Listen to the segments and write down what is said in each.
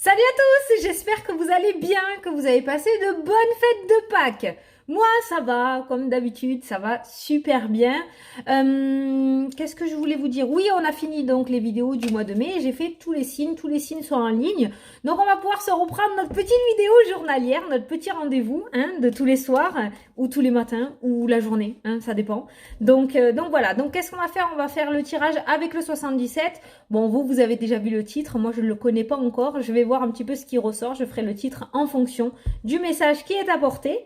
Salut à tous, j'espère que vous allez bien, que vous avez passé de bonnes fêtes de Pâques. Moi, ça va, comme d'habitude, ça va super bien. Qu'est-ce que je voulais vous dire? Oui, on a fini donc les vidéos du mois de mai. J'ai fait tous les signes sont en ligne. Donc, on va pouvoir se reprendre notre petite vidéo journalière, notre petit rendez-vous de tous les soirs, ou tous les matins, ou la journée, ça dépend. Donc voilà, donc qu'est-ce qu'on va faire? On va faire le tirage avec le 77. Bon, vous avez déjà vu le titre, moi je ne le connais pas encore. Je vais voir un petit peu ce qui ressort. Je ferai le titre en fonction du message qui est apporté.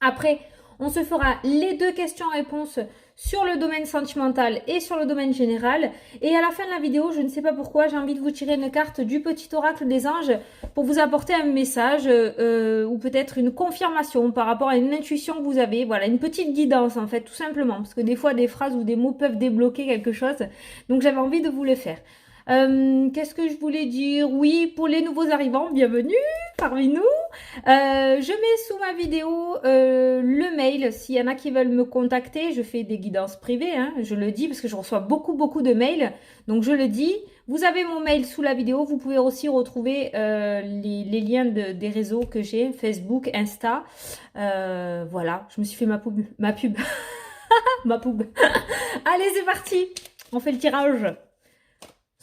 Après, on se fera les deux questions-réponses sur le domaine sentimental et sur le domaine général. Et à la fin de la vidéo, je ne sais pas pourquoi, j'ai envie de vous tirer une carte du petit oracle des anges pour vous apporter un message ou peut-être une confirmation par rapport à une intuition que vous avez. Voilà, une petite guidance en fait, tout simplement. Parce que des fois, des phrases ou des mots peuvent débloquer quelque chose. Donc j'avais envie de vous le faire. Qu'est-ce que je voulais dire? Oui, pour les nouveaux arrivants, bienvenue parmi nous. Je mets sous ma vidéo le mail. S'il y en a qui veulent me contacter, je fais des guidances privées, je le dis parce que je reçois beaucoup de mails. Donc je le dis. Vous avez mon mail sous la vidéo. Vous pouvez aussi retrouver les liens des réseaux que j'ai, Facebook, Insta. Voilà, je me suis fait ma pub. Ma pub. Allez, c'est parti. On fait le tirage.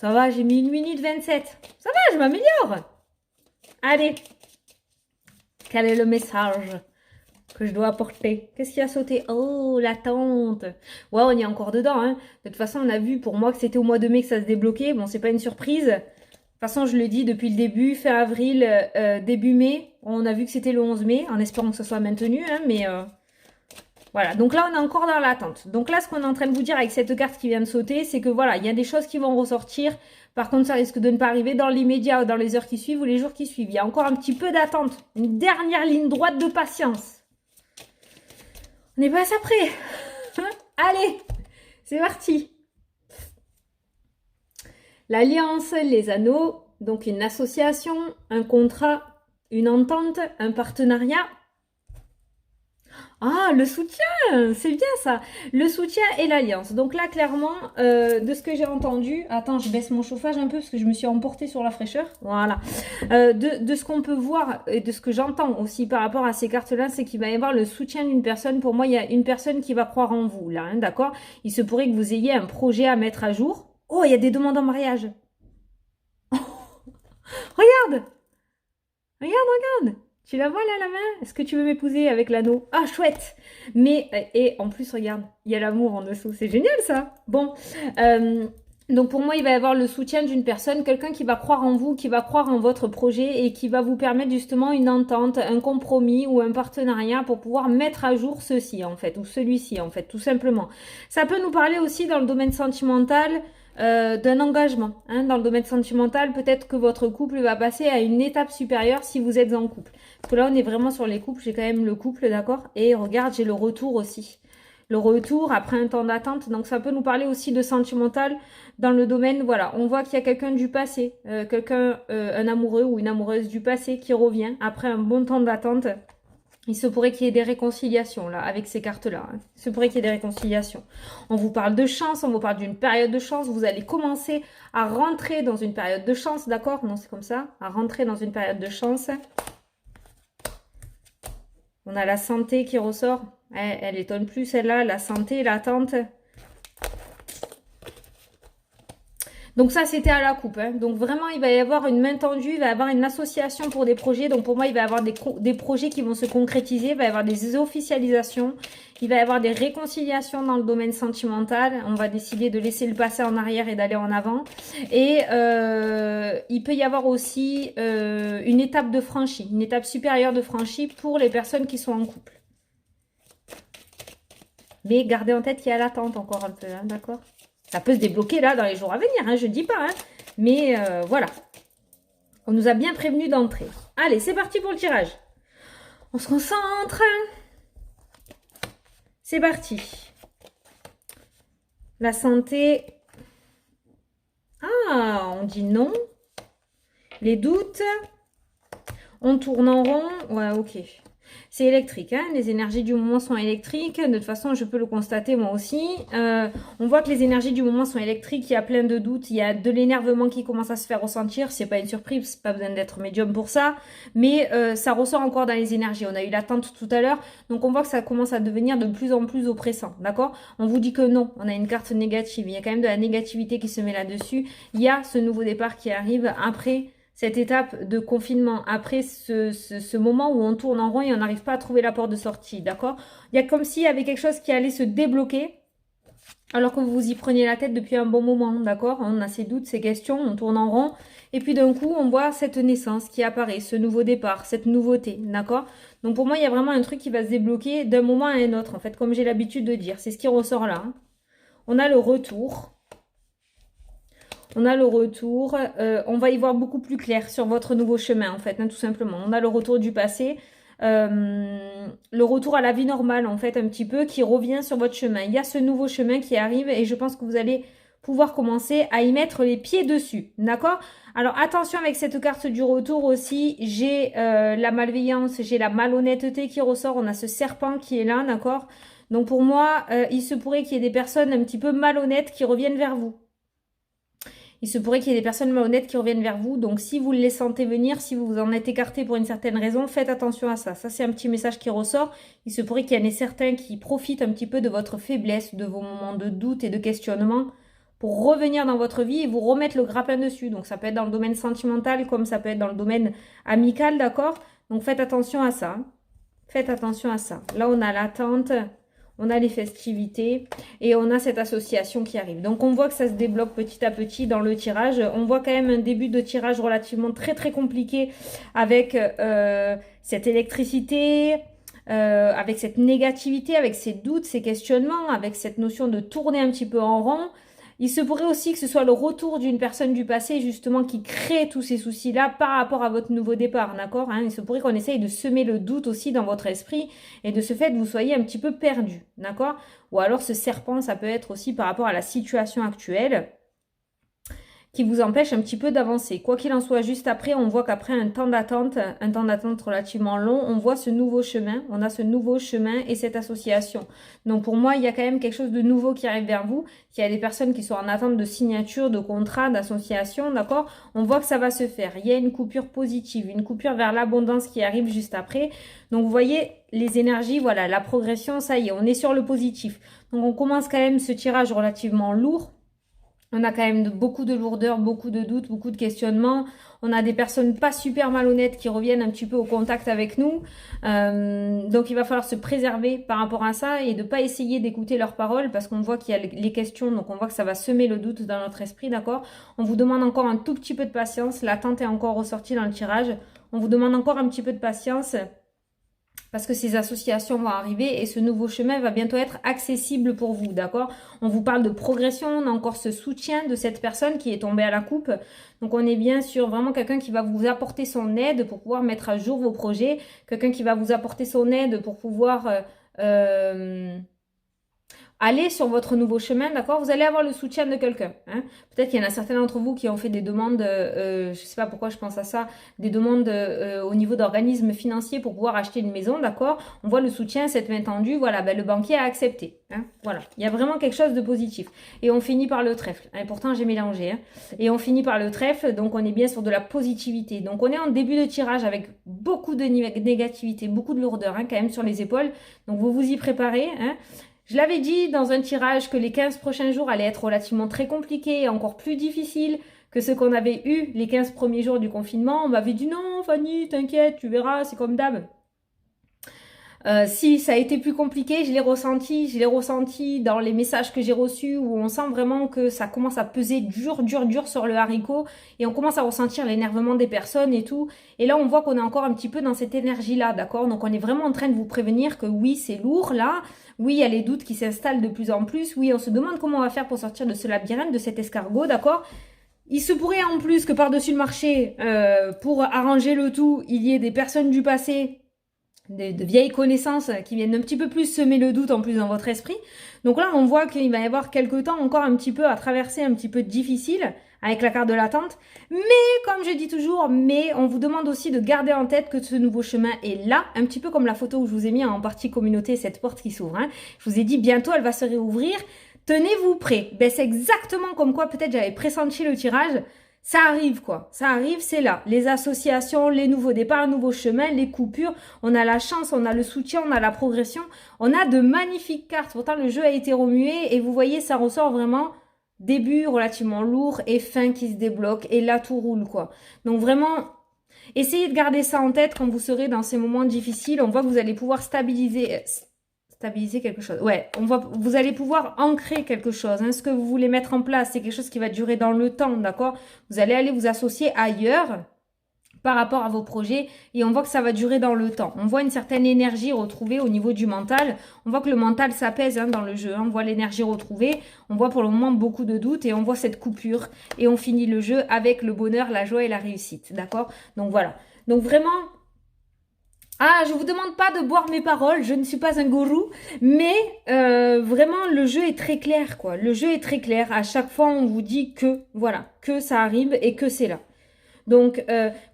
Ça va, j'ai mis 1 minute 27. Ça va, je m'améliore. Allez. Quel est le message que je dois apporter? Qu'est-ce qui a sauté? Oh, l'attente. Ouais, on y est encore dedans. De toute façon, on a vu pour moi que c'était au mois de mai que ça se débloquait. Bon, c'est pas une surprise. De toute façon, je le dis depuis le début, fin avril, début mai. On a vu que c'était le 11 mai, en espérant que ça soit maintenu. Mais voilà, donc là on est encore dans l'attente. Donc là ce qu'on est en train de vous dire avec cette carte qui vient de sauter, c'est que voilà, il y a des choses qui vont ressortir. Par contre ça risque de ne pas arriver dans l'immédiat ou dans les heures qui suivent ou les jours qui suivent. Il y a encore un petit peu d'attente, une dernière ligne droite de patience. On n'est pas assez prêt. Allez, c'est parti. L'alliance, les anneaux, donc une association, un contrat, une entente, un partenariat. Ah, le soutien, c'est bien ça. Le soutien et l'alliance. Donc là, clairement, de ce que j'ai entendu... Attends, je baisse mon chauffage un peu parce que je me suis emportée sur la fraîcheur. Voilà. De ce qu'on peut voir et de ce que j'entends aussi par rapport à ces cartes-là, c'est qu'il va y avoir le soutien d'une personne. Pour moi, il y a une personne qui va croire en vous, là, d'accord? Il se pourrait que vous ayez un projet à mettre à jour. Oh, il y a des demandes en mariage. Regarde! Regarde! Tu la vois là, la main? Est-ce que tu veux m'épouser avec l'anneau? Ah, chouette! Mais, et en plus, regarde, il y a l'amour en dessous. C'est génial, ça! Bon, donc pour moi, il va y avoir le soutien d'une personne, quelqu'un qui va croire en vous, qui va croire en votre projet et qui va vous permettre justement une entente, un compromis ou un partenariat pour pouvoir mettre à jour ceci, en fait, ou celui-ci, en fait, tout simplement. Ça peut nous parler aussi dans le domaine sentimental, d'un engagement. Dans le domaine sentimental, peut-être que votre couple va passer à une étape supérieure si vous êtes en couple. Parce que là, on est vraiment sur les couples. J'ai quand même le couple, d'accord? Et regarde, j'ai le retour aussi. Le retour après un temps d'attente. Donc, ça peut nous parler aussi de sentimental dans le domaine, voilà. On voit qu'il y a quelqu'un du passé, un amoureux ou une amoureuse du passé qui revient après un bon temps d'attente. Il se pourrait qu'il y ait des réconciliations, là, avec ces cartes-là. Il se pourrait qu'il y ait des réconciliations. On vous parle de chance, on vous parle d'une période de chance. Vous allez commencer à rentrer dans une période de chance, d'accord? Non, c'est comme ça. À rentrer dans une période de chance. On a la santé qui ressort. Elle étonne plus, celle-là. La santé, l'attente. Donc ça, c'était à la coupe. Donc vraiment, il va y avoir une main tendue, il va y avoir une association pour des projets. Donc pour moi, il va y avoir des projets qui vont se concrétiser, il va y avoir des officialisations, il va y avoir des réconciliations dans le domaine sentimental. On va décider de laisser le passé en arrière et d'aller en avant. Et il peut y avoir aussi une étape de franchie, une étape supérieure de franchie pour les personnes qui sont en couple. Mais gardez en tête qu'il y a l'attente encore un peu, d'accord ? Ça peut se débloquer là dans les jours à venir, je dis pas. Mais voilà. On nous a bien prévenu d'entrer. Allez, c'est parti pour le tirage. On se concentre. C'est parti. La santé. Ah, on dit non. Les doutes. On tourne en rond. Ouais, ok. C'est électrique, hein, les énergies du moment sont électriques. De toute façon, je peux le constater moi aussi. On voit que les énergies du moment sont électriques. Il y a plein de doutes. Il y a de l'énervement qui commence à se faire ressentir. C'est pas une surprise, pas besoin d'être médium pour ça. Mais ça ressort encore dans les énergies. On a eu l'attente tout à l'heure. Donc on voit que ça commence à devenir de plus en plus oppressant. D'accord? On vous dit que non. On a une carte négative. Il y a quand même de la négativité qui se met là-dessus. Il y a ce nouveau départ qui arrive après cette étape de confinement, après ce moment où on tourne en rond et on n'arrive pas à trouver la porte de sortie, d'accord? Il y a comme s'il y avait quelque chose qui allait se débloquer, alors que vous vous y preniez la tête depuis un bon moment, d'accord? On a ces doutes, ces questions, on tourne en rond, et puis d'un coup, on voit cette naissance qui apparaît, ce nouveau départ, cette nouveauté, d'accord? Donc pour moi, il y a vraiment un truc qui va se débloquer d'un moment à un autre, en fait, comme j'ai l'habitude de dire. C'est ce qui ressort là, hein. On a le retour. On a le retour, on va y voir beaucoup plus clair sur votre nouveau chemin en fait, hein, tout simplement. On a le retour du passé, le retour à la vie normale en fait, un petit peu, qui revient sur votre chemin. Il y a ce nouveau chemin qui arrive et je pense que vous allez pouvoir commencer à y mettre les pieds dessus, d'accord? Alors attention avec cette carte du retour aussi, j'ai la malveillance, j'ai la malhonnêteté qui ressort, on a ce serpent qui est là, d'accord? Donc pour moi, il se pourrait qu'il y ait des personnes un petit peu malhonnêtes qui reviennent vers vous. Il se pourrait qu'il y ait des personnes malhonnêtes qui reviennent vers vous. Donc, si vous les sentez venir, si vous vous en êtes écarté pour une certaine raison, faites attention à ça. Ça, c'est un petit message qui ressort. Il se pourrait qu'il y en ait certains qui profitent un petit peu de votre faiblesse, de vos moments de doute et de questionnement pour revenir dans votre vie et vous remettre le grappin dessus. Donc, ça peut être dans le domaine sentimental comme ça peut être dans le domaine amical, d'accord? Donc, faites attention à ça. Faites attention à ça. Là, on a l'attente. On a les festivités et on a cette association qui arrive. Donc, on voit que ça se débloque petit à petit dans le tirage. On voit quand même un début de tirage relativement très, très compliqué avec cette électricité, avec cette négativité, avec ces doutes, ces questionnements, avec cette notion de tourner un petit peu en rond. Il se pourrait aussi que ce soit le retour d'une personne du passé, justement, qui crée tous ces soucis-là par rapport à votre nouveau départ, d'accord, hein? Il se pourrait qu'on essaye de semer le doute aussi dans votre esprit et de ce fait, vous soyez un petit peu perdu, d'accord? Ou alors ce serpent, ça peut être aussi par rapport à la situation actuelle qui vous empêche un petit peu d'avancer. Quoi qu'il en soit, juste après, on voit qu'après un temps d'attente relativement long, on voit ce nouveau chemin, on a ce nouveau chemin et cette association. Donc pour moi, il y a quand même quelque chose de nouveau qui arrive vers vous, qu'il y a des personnes qui sont en attente de signature, de contrat, d'association, d'accord? On voit que ça va se faire. Il y a une coupure positive, une coupure vers l'abondance qui arrive juste après. Donc vous voyez, les énergies, voilà, la progression, ça y est, on est sur le positif. Donc on commence quand même ce tirage relativement lourd. On a quand même beaucoup de lourdeur, beaucoup de doutes, beaucoup de questionnements. On a des personnes pas super malhonnêtes qui reviennent un petit peu au contact avec nous. Donc il va falloir se préserver par rapport à ça et de pas essayer d'écouter leurs paroles parce qu'on voit qu'il y a les questions. Donc on voit que ça va semer le doute dans notre esprit, d'accord? On vous demande encore un tout petit peu de patience. L'attente est encore ressortie dans le tirage. On vous demande encore un petit peu de patience parce que ces associations vont arriver et ce nouveau chemin va bientôt être accessible pour vous, d'accord? On vous parle de progression, on a encore ce soutien de cette personne qui est tombée à la coupe. Donc on est bien sur vraiment quelqu'un qui va vous apporter son aide pour pouvoir mettre à jour vos projets, quelqu'un qui va vous apporter son aide pour pouvoir allez sur votre nouveau chemin, d'accord? Vous allez avoir le soutien de quelqu'un, hein? Peut-être qu'il y en a certains d'entre vous qui ont fait des demandes, je sais pas pourquoi je pense à ça, des demandes au niveau d'organismes financiers pour pouvoir acheter une maison, d'accord? On voit le soutien, cette main tendue, voilà, ben, le banquier a accepté, hein? Voilà, il y a vraiment quelque chose de positif. Et on finit par le trèfle, hein? Pourtant j'ai mélangé, hein? Et on finit par le trèfle, donc on est bien sur de la positivité. Donc on est en début de tirage avec beaucoup de négativité, beaucoup de lourdeur, hein, quand même sur les épaules. Donc vous vous y préparez, hein? Je l'avais dit dans un tirage que les 15 prochains jours allaient être relativement très compliqués et encore plus difficiles que ce qu'on avait eu les 15 premiers jours du confinement. On m'avait dit non Fanny, t'inquiète, tu verras, c'est comme d'hab. Si ça a été plus compliqué, je l'ai ressenti dans les messages que j'ai reçus où on sent vraiment que ça commence à peser dur sur le haricot et on commence à ressentir l'énervement des personnes et tout. Et là, on voit qu'on est encore un petit peu dans cette énergie-là, d'accord? Donc, on est vraiment en train de vous prévenir que oui, c'est lourd là. Oui, il y a les doutes qui s'installent de plus en plus. Oui, on se demande comment on va faire pour sortir de ce labyrinthe, de cet escargot, d'accord? Il se pourrait en plus que par-dessus le marché, pour arranger le tout, il y ait des personnes du passé, de vieilles connaissances qui viennent un petit peu plus semer le doute en plus dans votre esprit. Donc là, on voit qu'il va y avoir quelques temps encore un petit peu à traverser, un petit peu difficile avec la carte de l'attente. Mais, comme je dis toujours, mais on vous demande aussi de garder en tête que ce nouveau chemin est là, un petit peu comme la photo où je vous ai mis en partie communauté, cette porte qui s'ouvre. Hein. Je vous ai dit, bientôt, elle va se réouvrir. Tenez-vous prêts. Ben, c'est exactement comme quoi, peut-être, j'avais pressenti le tirage. Ça arrive, quoi. Ça arrive, c'est là. Les associations, les nouveaux départs, nouveaux chemins, les coupures. On a la chance, on a le soutien, on a la progression. On a de magnifiques cartes. Pourtant, le jeu a été remué et vous voyez, ça ressort vraiment début relativement lourd et fin qui se débloque. Et là, tout roule, quoi. Donc, vraiment, essayez de garder ça en tête quand vous serez dans ces moments difficiles. On voit que vous allez pouvoir stabiliser quelque chose. Ouais, vous allez pouvoir ancrer quelque chose. Hein. Ce que vous voulez mettre en place, c'est quelque chose qui va durer dans le temps, d'accord? Vous allez aller vous associer ailleurs par rapport à vos projets et on voit que ça va durer dans le temps. On voit une certaine énergie retrouvée au niveau du mental. On voit que le mental s'apaise hein, dans le jeu. Hein. On voit l'énergie retrouvée. On voit pour le moment beaucoup de doutes et on voit cette coupure et on finit le jeu avec le bonheur, la joie et la réussite, d'accord? Donc voilà. Donc vraiment... Ah, je vous demande pas de boire mes paroles, je ne suis pas un gourou, mais vraiment le jeu est très clair quoi. Le jeu est très clair. À chaque fois, on vous dit que voilà, que ça arrive et que c'est là. Donc,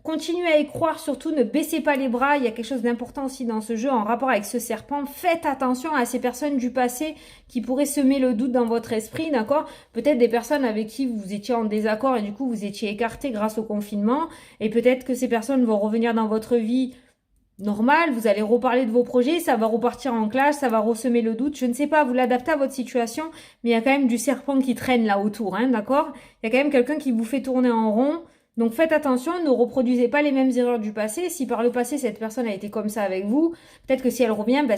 continuez à y croire, surtout ne baissez pas les bras. Il y a quelque chose d'important aussi dans ce jeu en rapport avec ce serpent. Faites attention à ces personnes du passé qui pourraient semer le doute dans votre esprit, d'accord? Peut-être des personnes avec qui vous étiez en désaccord et du coup vous étiez écartés grâce au confinement. Et peut-être que ces personnes vont revenir dans votre vie normal, vous allez reparler de vos projets, ça va repartir en clash, ça va ressemer le doute, je ne sais pas, vous l'adaptez à votre situation, mais il y a quand même du serpent qui traîne là autour, hein, d'accord? Il y a quand même quelqu'un qui vous fait tourner en rond, donc faites attention, ne reproduisez pas les mêmes erreurs du passé, si par le passé cette personne a été comme ça avec vous, peut-être que si elle revient, ben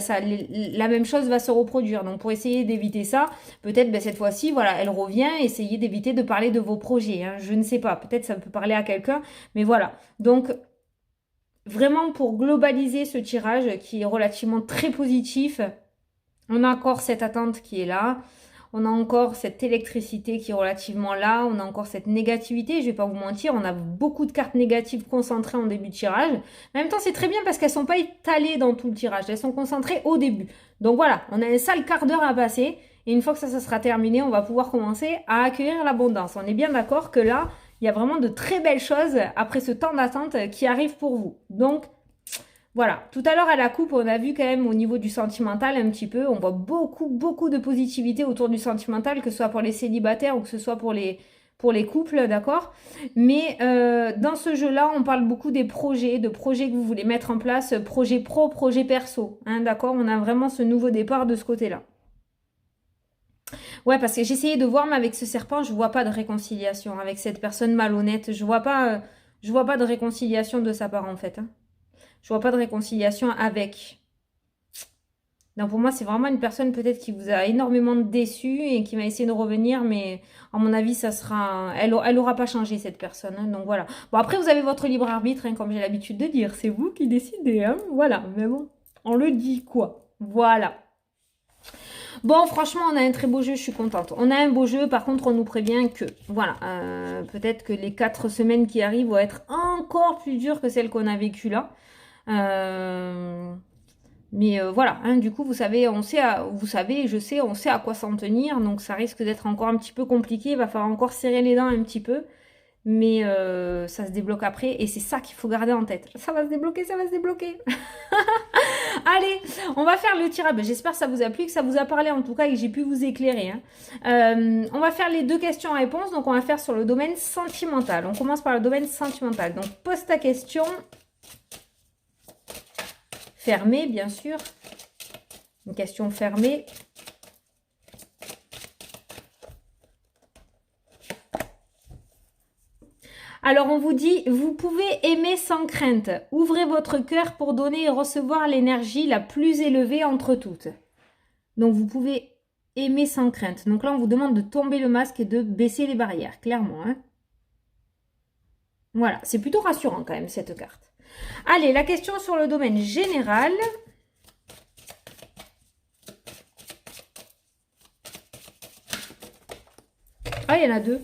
la même chose va se reproduire, donc pour essayer d'éviter ça, peut-être ben cette fois-ci, voilà, elle revient, essayez d'éviter de parler de vos projets, hein, je ne sais pas, peut-être ça peut parler à quelqu'un, mais voilà, donc... Vraiment pour globaliser ce tirage qui est relativement très positif, on a encore cette attente qui est là, on a encore cette électricité qui est relativement là, on a encore cette négativité, je vais pas vous mentir, on a beaucoup de cartes négatives concentrées en début de tirage. En même temps, c'est très bien parce qu'elles sont pas étalées dans tout le tirage, elles sont concentrées au début. Donc voilà, on a un sale quart d'heure à passer et une fois que ça sera terminé, on va pouvoir commencer à accueillir l'abondance. On est bien d'accord que là, il y a vraiment de très belles choses après ce temps d'attente qui arrivent pour vous. Donc, voilà. Tout à l'heure, à la coupe, on a vu quand même au niveau du sentimental un petit peu. On voit beaucoup de positivité autour du sentimental, que ce soit pour les célibataires ou que ce soit pour les couples, d'accord? Mais dans ce jeu-là, on parle beaucoup des projets, de projets que vous voulez mettre en place, projet pro, projet perso, hein, d'accord? On a vraiment ce nouveau départ de ce côté-là. Ouais, parce que j'essayais de voir, mais avec ce serpent, je vois pas de réconciliation. Avec cette personne malhonnête, je vois pas de réconciliation de sa part, en fait. Hein. Je vois pas de réconciliation avec. Donc pour moi, c'est vraiment une personne peut-être qui vous a énormément déçu et qui va essayer de revenir, mais à mon avis, ça sera... Elle aura pas changé, cette personne. Hein, donc voilà. Bon, après, vous avez votre libre arbitre, hein, comme j'ai l'habitude de dire. C'est vous qui décidez, hein. Voilà. Mais bon, on le dit, quoi. Voilà. Bon, franchement, on a un très beau jeu, je suis contente. On a un beau jeu, par contre, on nous prévient que, voilà, peut-être que les 4 semaines qui arrivent vont être encore plus dures que celles qu'on a vécues là. Mais voilà, hein, du coup, vous savez, je sais, on sait à quoi s'en tenir, donc ça risque d'être encore un petit peu compliqué, il va falloir encore serrer les dents un petit peu. Mais ça se débloque après et c'est ça qu'il faut garder en tête. Ça va se débloquer, ça va se débloquer. Allez, on va faire le tirage. J'espère que ça vous a plu, que ça vous a parlé en tout cas et que j'ai pu vous éclairer. Hein. On va faire les 2 questions-réponses. Donc on va faire sur le domaine sentimental. On commence par le domaine sentimental. Donc pose ta question. Fermée, bien sûr. Une question fermée. Alors, on vous dit, vous pouvez aimer sans crainte. Ouvrez votre cœur pour donner et recevoir l'énergie la plus élevée entre toutes. Donc, vous pouvez aimer sans crainte. Donc là, on vous demande de tomber le masque et de baisser les barrières, clairement. Hein. Voilà, c'est plutôt rassurant quand même, cette carte. Allez, la question sur le domaine général. Ah, il y en a 2.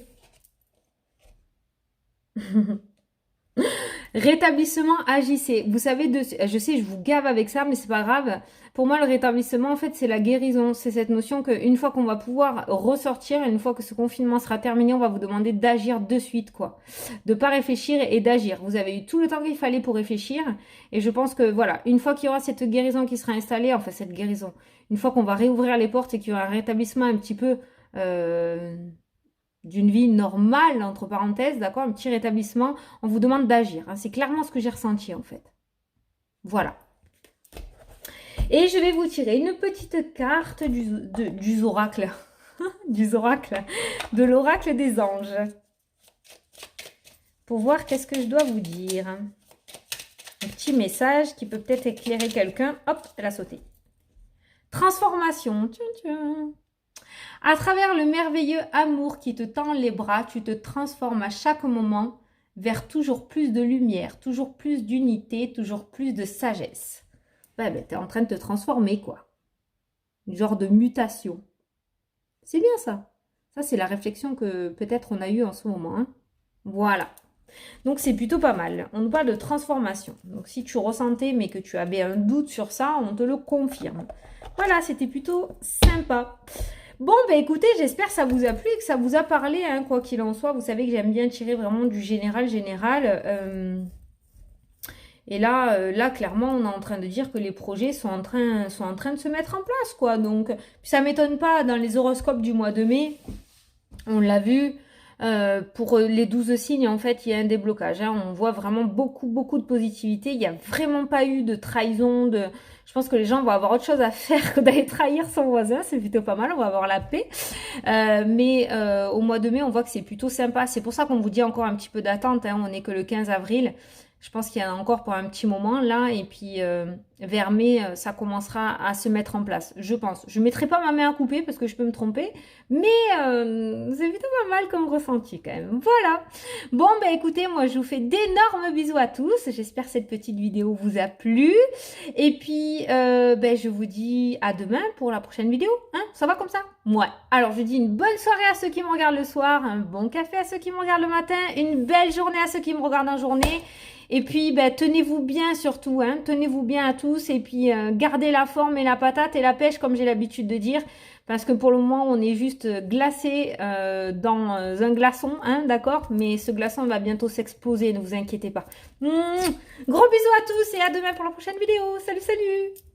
Rétablissement, agissez. Vous savez, je sais, je vous gave avec ça, mais c'est pas grave. Pour moi, le rétablissement, en fait, c'est la guérison. C'est cette notion qu'une fois qu'on va pouvoir ressortir, une fois que ce confinement sera terminé, on va vous demander d'agir de suite, quoi. De pas réfléchir et d'agir. Vous avez eu tout le temps qu'il fallait pour réfléchir. Et je pense que, voilà, une fois qu'il y aura cette guérison qui sera installée, enfin, cette guérison, une fois qu'on va réouvrir les portes et qu'il y aura un rétablissement un petit peu, d'une vie normale, entre parenthèses, d'accord, un petit rétablissement, on vous demande d'agir. Hein. C'est clairement ce que j'ai ressenti, en fait. Voilà. Et je vais vous tirer une petite carte du oracle, du oracle, de l'oracle des anges, pour voir qu'est-ce que je dois vous dire. Un petit message qui peut peut-être éclairer quelqu'un. Hop, elle a sauté. Transformation. Tiens, tiens. À travers le merveilleux amour qui te tend les bras, tu te transformes à chaque moment vers toujours plus de lumière, toujours plus d'unité, toujours plus de sagesse. Ben, tu es en train de te transformer, quoi. Une genre de mutation. C'est bien ça. Ça, c'est la réflexion que peut-être on a eue en ce moment. Hein. Voilà. Donc, c'est plutôt pas mal. On nous parle de transformation. Donc, si tu ressentais, mais que tu avais un doute sur ça, on te le confirme. Voilà, c'était plutôt sympa. Bon, ben écoutez, j'espère que ça vous a plu et que ça vous a parlé, hein, quoi qu'il en soit. Vous savez que j'aime bien tirer vraiment du général. Et là, clairement, on est en train de dire que les projets sont en train de se mettre en place, quoi. Donc, ça ne m'étonne pas, dans les horoscopes du mois de mai, on l'a vu, pour les 12 signes, en fait, il y a un déblocage. Hein. On voit vraiment beaucoup, beaucoup de positivité. Il n'y a vraiment pas eu de trahison. Je pense que les gens vont avoir autre chose à faire que d'aller trahir son voisin. C'est plutôt pas mal, on va avoir la paix. Mais au mois de mai, on voit que c'est plutôt sympa. C'est pour ça qu'on vous dit encore un petit peu d'attente. Hein. On n'est que le 15 avril. Je pense qu'il y en a encore pour un petit moment là. Et puis vers mai, ça commencera à se mettre en place. Je pense. Je ne mettrai pas ma main à couper parce que je peux me tromper. Mais c'est plutôt pas mal comme ressenti quand même. Voilà. Bon, ben écoutez, moi je vous fais d'énormes bisous à tous. J'espère que cette petite vidéo vous a plu. Et puis, ben, je vous dis à demain pour la prochaine vidéo. Hein, ça va comme ça? Ouais. Alors, je dis une bonne soirée à ceux qui me regardent le soir. Un bon café à ceux qui me regardent le matin. Une belle journée à ceux qui me regardent en journée. Et puis, ben, tenez-vous bien surtout, hein, tenez-vous bien à tous et puis gardez la forme et la patate et la pêche comme j'ai l'habitude de dire. Parce que pour le moment, on est juste glacé dans un glaçon, hein, d'accord? Mais ce glaçon va bientôt s'exploser, ne vous inquiétez pas. Gros bisous à tous et à demain pour la prochaine vidéo. Salut, salut!